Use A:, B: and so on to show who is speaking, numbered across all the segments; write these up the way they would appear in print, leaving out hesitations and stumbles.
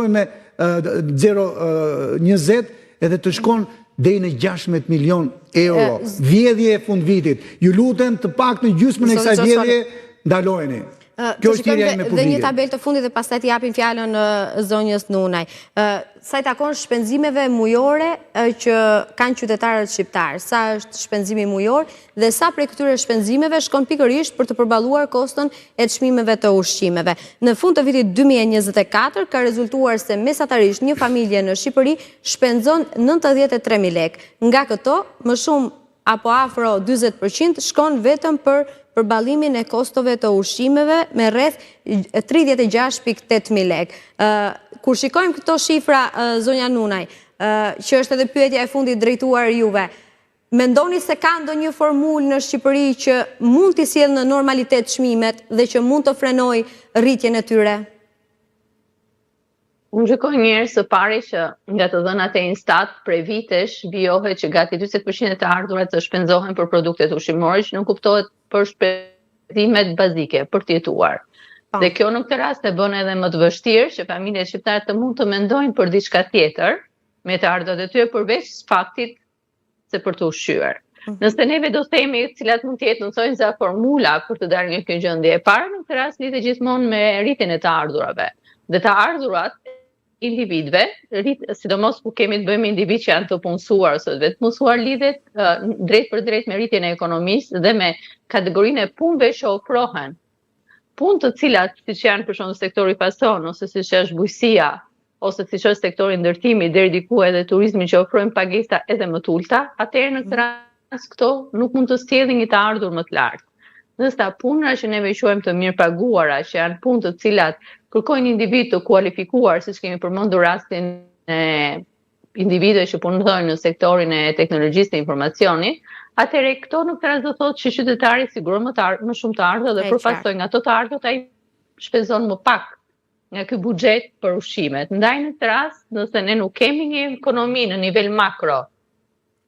A: me 0,20 edhe të shkon deri në 16 milion euro. Vjedhje e fund vitit. Ju lutem të pak në gjysmën e kësaj vjedhje ndalojeni. Kjo është thirrja ime publike.
B: Dhe një tabel të fundit dhe pastaj të japim fjalën zonjës Nunaj. Sa i takon shpenzimeve mujore që kanë qytetarët shqiptar, sa është shpenzimi mujor dhe sa prej këtyre shpenzimeve shkon pikërisht për të përballuar kostën e çmimeve të ushqimeve. Në fund të vitit 2024 ka rezultuar se mesatarisht një familje në Shqipëri shpenzon 93.000 lekë. Nga këto, më shumë apo afro 40% shkon vetëm për përballimin e kostove të ushqimeve me rreth 36.800 lekë. Kur shikojmë këto shifra, zonja Nunaj, që është edhe pyetja e fundit drejtuar juve, mendoni se ka ndonjë formulë në Shqipëri që mund t'i sjellë në normalitet çmimet dhe që mund të frenojë rritjen e tyre?
C: Unë gjykoj njerë së pari që nga të dhënat e Instat prej vitesh bijohet që gati 40% të ardhurat të shpenzohen për produktet ushqimore, që nuk kuptohet për shpenzimet bazike për të jetuar. Dhe kjo në këtë rast e bën edhe më të vështirë që familjet shqiptare të mund të mendojnë për diçka tjetër me të ardhurat e tyre përveç faktit se për të ushqyer. Nëse neve do themi cilat mund të jetë nësojnë formula për të dalë nga kjo gjendje, e para në këtë rast lidhet gjithmonë me rritjen e të ardhurave. Dhe të ardhurat individëve, sidomos ku kemi të bëjmë individ që janë të punësuar ose të vetë punësuar, lidhet drejt për drejt me rritjen e ekonomisë dhe me kategorinë e punëve që ofrohen. Punë të cilat, siç janë për shembull sektori pason, ose siç është bujqësia, ose siç është sektori ndërtimi, deri diku edhe turizmi që ofrojnë pagesa edhe më të ulta, atëherë në këtë rast këto nuk mund të sjellin një të ardhur më të lartë. Nëse puna që neve quajmë të mirëpaguara, që janë punë të cilat kërkojnë individ të kualifikuar, siç kemi përmendur rastin e individëve që punojnë në sektorin e teknologjisë të informacionit, atëherë këto në këtë rast do thotë që qytetari sigurisht më shumë të ardhur dhe përfaqësoj nga ato të ardhur ai shpenzon më pak nga ky buxhet për ushqimet. Ndaj në këtë rast, nëse ne nuk kemi një ekonomi në nivel makro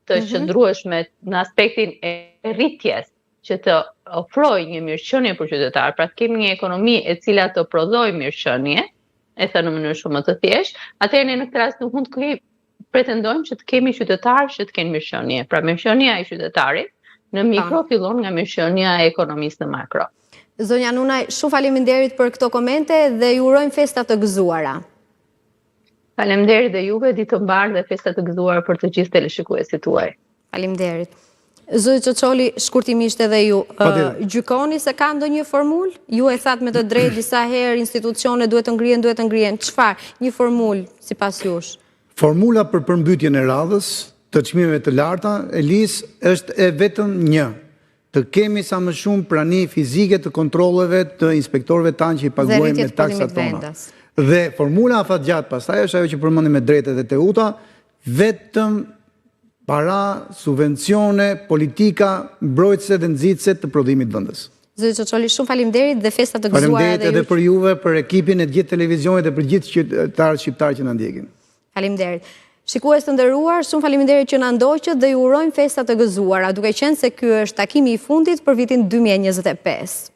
C: të qëndrueshme në aspektin e rritjes që të ofroj një mirëqenie për qytetar, pra të kemi një ekonomi e cila të prodhojë mirëqenie, e thënë në mënyrë shumë më të thjeshtë, atëherë ne në këtë rast nuk mund të pretendojmë që të kemi qytetarë që të kenë mirëqenie. Pra mirëqenia e qytetarit në mikro fillon nga mirëqenia e ekonomisë në makro.
B: Zonja Nunaj, shumë faleminderit për këto komente dhe ju urojmë festa të gëzuara.
C: Faleminderit dhe juve, ditë të mbarë dhe festa të gëzuara për të gjithë teleshikuesit tuaj.
B: Faleminderit. Zoti Çoçoli, shkurtimisht edhe ju, gjykoni se ka ndonjë formulë? Ju e thatë me të drejtë disa herë institucione duhet të ngrihen. Çfarë? Një formulë sipas jush?
A: Formula për përmbytjen e radhës të çmimeve të larta, Elis, është e vetëm një. Të kemi sa më shumë prani fizike të kontrolleve të inspektorëve tanë që i paguajmë me taksat tona. Dhe formula afatgjatë pastaj është ajo që përmendim me drejtë edhe Teuta, vetëm para, subvencione, politika, mbrojtëse dhe nxitëse të prodhimit vendës.
B: Zoti Çoçoli, shumë faleminderit dhe festa të gëzuara.
A: Faleminderit edhe për juve, për ekipin e gjithë televizionit dhe për gjithë qytetarët shqiptarë që na ndjekin.
B: Faleminderit. Shikues të nderuar, shumë faleminderit që na ndoqët dhe ju urojmë festa të gëzuara, duke qenë se ky është takimi i fundit për vitin 2025.